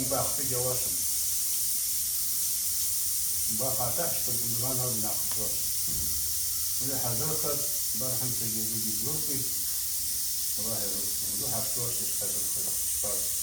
باخت جواسم باخاتش تقولون هذا ناقص ولا حذرت برحم تجيبي بروكي والله ولا حفتوش حذر خلاص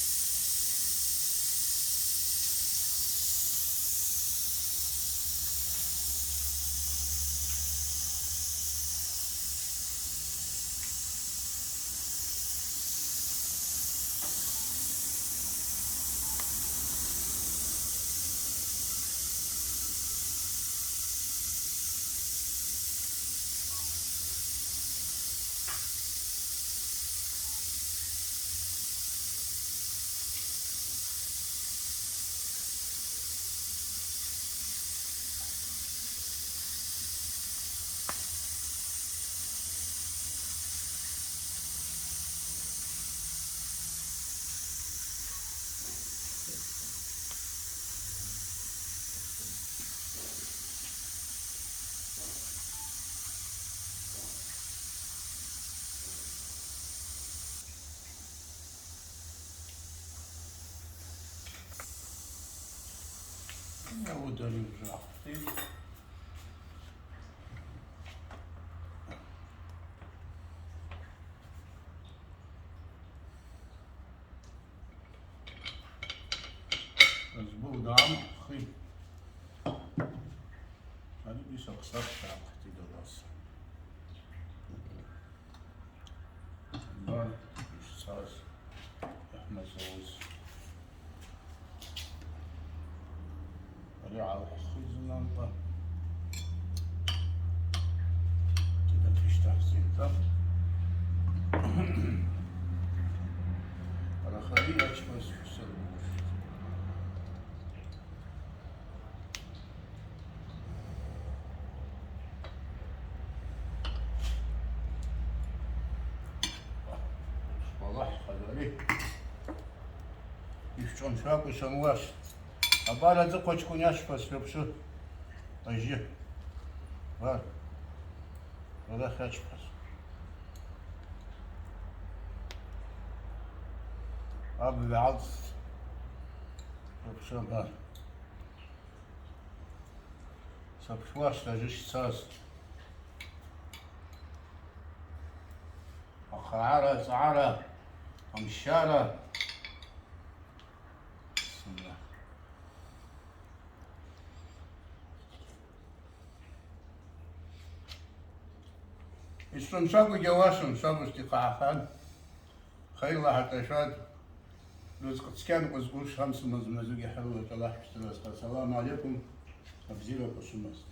يعود يرجع مزبوط دعم خي هذه بيسقسط عقتي دراس بار صوص احنا صوص على خيزنا نطا كده فيش تحسين طب على خليه اشبس في السلوش والله خلالي يشون شاكو شنواش أبغى أزق تكون يشبس لبسه أجي بار ولا خشبس أبغى العض لبسه بار سبشواش تجيش ساس أخعارة سعارة أمشارة بسم الله استنشاق جواسم صاب استقاعات خيلا حتى شاد رزق تسكن وزقوش خمس مزوجي حلوة الله يستر. السلام عليكم أبزيلك وسمست